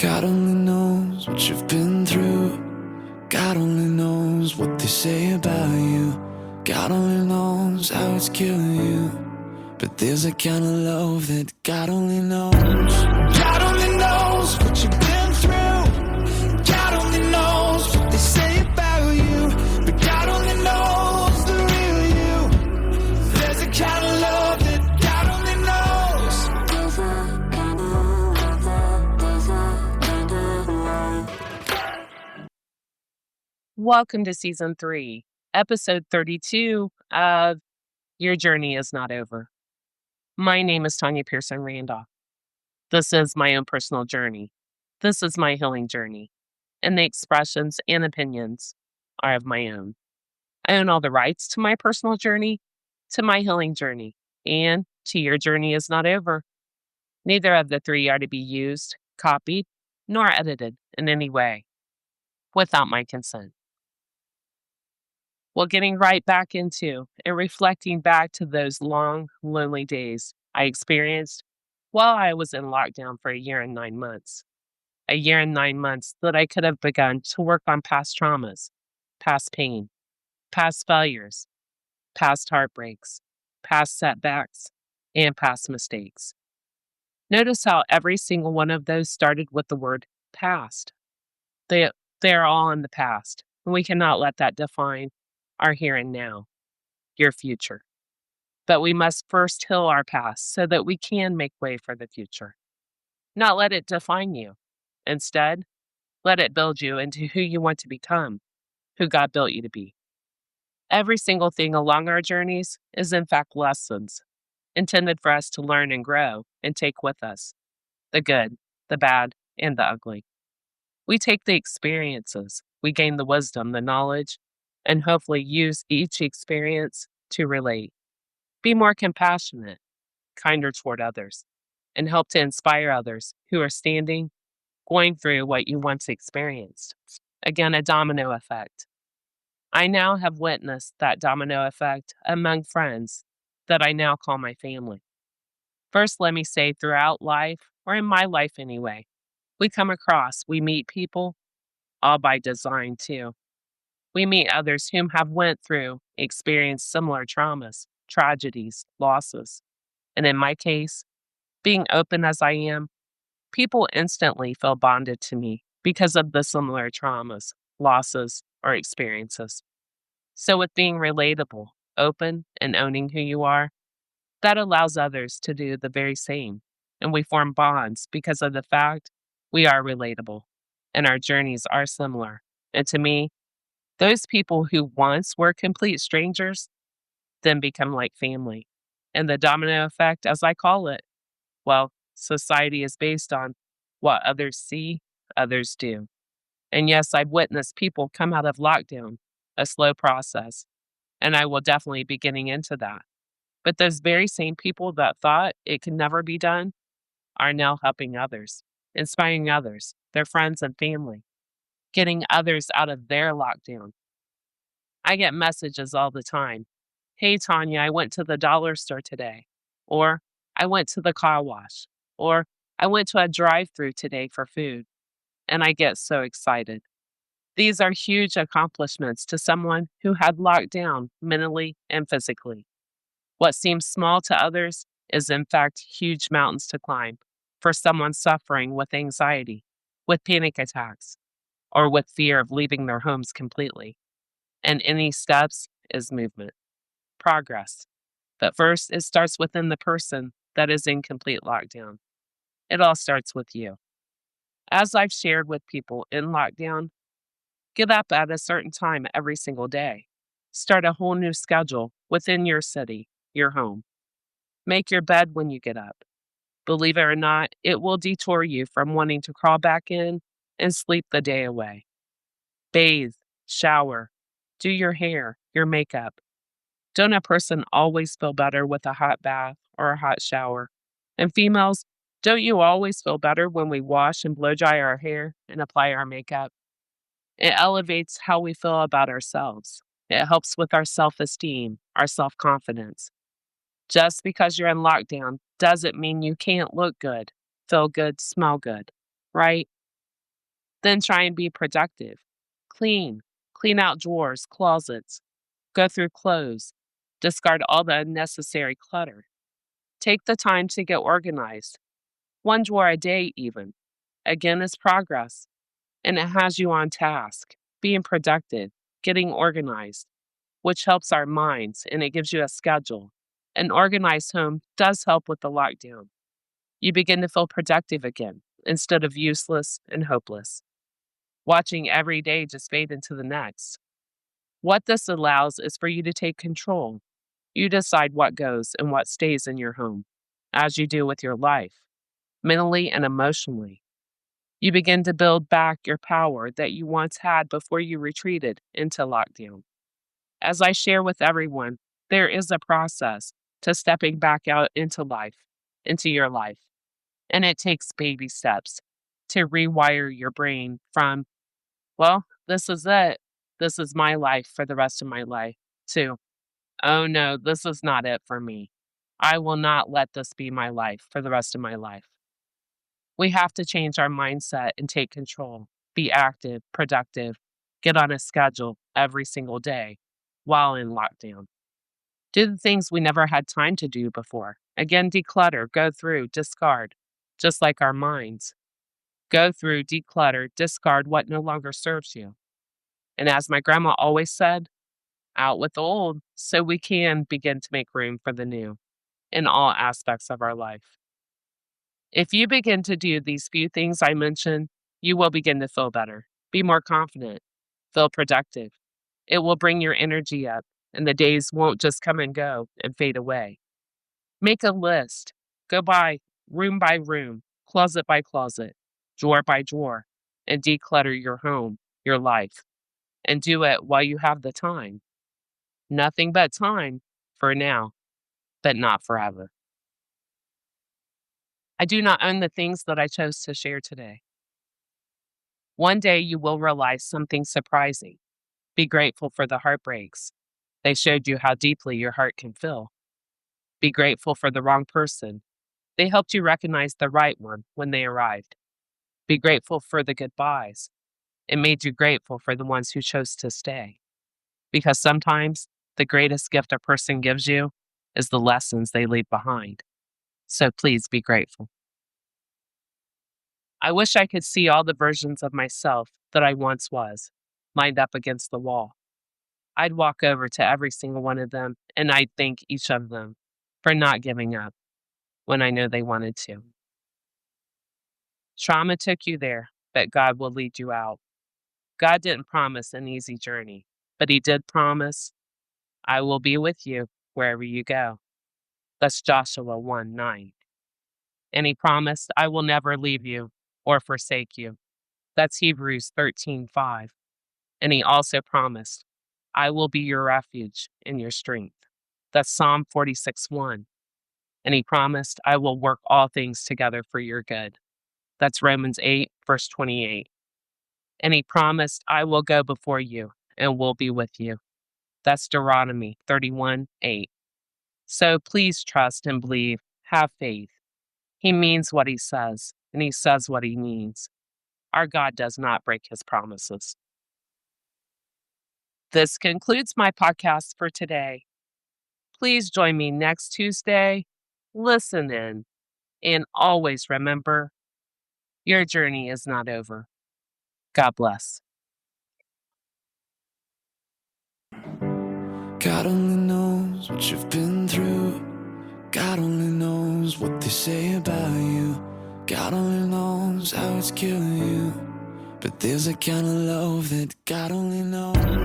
God only knows what you've been through. God only knows what they say about you. God only knows how it's killing you. But there's a kind of love that God only knows. God only knows what you've been through. God only knows what they say about you. But God only knows the real you. There's a kind of love that God only knows. Welcome to Season 3, Episode 32 of Your Journey Is Not Over. My name is Tanya Pearson Randolph. This is my own personal journey. This is my healing journey, and the expressions and opinions are of my own. I own all the rights to my personal journey, to my healing journey, and to Your Journey Is Not Over. Neither of the three are to be used, copied, nor edited in any way without my consent. Well, getting right back into and reflecting back to those long, lonely days I experienced while I was in lockdown for 1 year and 9 months. 1 year and 9 months that I could have begun to work on past traumas, past pain, past failures, past heartbreaks, past setbacks, and past mistakes. Notice how every single one of those started with the word past. They are all in the past, and we cannot let that define our here and now, your future. But we must first heal our past so that we can make way for the future. Not let it define you. Instead, let it build you into who you want to become, who God built you to be. Every single thing along our journeys is in fact lessons intended for us to learn and grow and take with us, the good, the bad, and the ugly. We take the experiences, we gain the wisdom, the knowledge, and hopefully use each experience to relate. Be more compassionate, kinder toward others, and help to inspire others who are going through what you once experienced. Again, a domino effect. I now have witnessed that domino effect among friends that I now call my family. First, let me say throughout life, or in my life anyway, we meet people, all by design too. We meet others whom have went through, experienced similar traumas, tragedies, losses. And in my case, being open as I am, people instantly feel bonded to me because of the similar traumas, losses, or experiences. So with being relatable, open, and owning who you are, that allows others to do the very same. And we form bonds because of the fact we are relatable and our journeys are similar. And to me, those people who once were complete strangers then become like family. And the domino effect, as I call it, well, society is based on what others see, others do. And yes, I've witnessed people come out of lockdown, a slow process, and I will definitely be getting into that. But those very same people that thought it could never be done are now helping others, inspiring others, their friends and family, getting others out of their lockdown. I get messages all the time. Hey, Tanya, I went to the dollar store today. Or I went to the car wash. Or I went to a drive-through today for food. And I get so excited. These are huge accomplishments to someone who had locked down mentally and physically. What seems small to others is in fact huge mountains to climb for someone suffering with anxiety, with panic attacks, or with fear of leaving their homes completely. And any steps is movement, progress. But first, it starts within the person that is in complete lockdown. It all starts with you. As I've shared with people in lockdown, get up at a certain time every single day. Start a whole new schedule within your city, your home. Make your bed when you get up. Believe it or not, it will detour you from wanting to crawl back in and sleep the day away. Bathe, shower, do your hair, your makeup. Don't a person always feel better with a hot bath or a hot shower? And females, don't you always feel better when we wash and blow dry our hair and apply our makeup? It elevates how we feel about ourselves. It helps with our self-esteem, our self-confidence. Just because you're in lockdown doesn't mean you can't look good, feel good, smell good, right? Then try and be productive. Clean. Clean out drawers, closets. Go through clothes. Discard all the unnecessary clutter. Take the time to get organized. One drawer a day, even. Again, is progress. And it has you on task, being productive, getting organized, which helps our minds and it gives you a schedule. An organized home does help with the lockdown. You begin to feel productive again instead of useless and hopeless, watching every day just fade into the next. What this allows is for you to take control. You decide what goes and what stays in your home, as you do with your life, mentally and emotionally. You begin to build back your power that you once had before you retreated into lockdown. As I share with everyone, there is a process to stepping back out into life, into your life. And it takes baby steps to rewire your brain from, well, this is it. This is my life for the rest of my life, to, oh no, this is not it for me. I will not let this be my life for the rest of my life. We have to change our mindset and take control, be active, productive, get on a schedule every single day while in lockdown. Do the things we never had time to do before. Again, declutter, go through, discard, just like our minds. Go through, declutter, discard what no longer serves you. And as my grandma always said, out with the old so we can begin to make room for the new in all aspects of our life. If you begin to do these few things I mentioned, you will begin to feel better, be more confident, feel productive. It will bring your energy up, and the days won't just come and go and fade away. Make a list. Go by room, closet by closet, drawer by drawer, and declutter your home, your life. And do it while you have the time. Nothing but time for now, but not forever. I do not own the things that I chose to share today. One day you will realize something surprising. Be grateful for the heartbreaks. They showed you how deeply your heart can feel. Be grateful for the wrong person. They helped you recognize the right one when they arrived. Be grateful for the goodbyes. It made you grateful for the ones who chose to stay. Because sometimes the greatest gift a person gives you is the lessons they leave behind. So please be grateful. I wish I could see all the versions of myself that I once was, lined up against the wall. I'd walk over to every single one of them and I'd thank each of them for not giving up when I know they wanted to. Trauma took you there, but God will lead you out. God didn't promise an easy journey, but He did promise, I will be with you wherever you go. That's Joshua 1:9. And He promised, I will never leave you or forsake you. That's Hebrews 13:5. And He also promised, I will be your refuge and your strength. That's Psalm 46:1. And He promised, I will work all things together for your good. That's Romans 8:28. And He promised, I will go before you and will be with you. That's Deuteronomy 31:8. So please trust and believe, have faith. He means what He says, and He says what He means. Our God does not break His promises. This concludes my podcast for today. Please join me next Tuesday. Listen in, and always remember, your journey is not over. God bless. God only knows what you've been through. God only knows what they say about you. God only knows how it's killing you. But there's a kind of love that God only knows.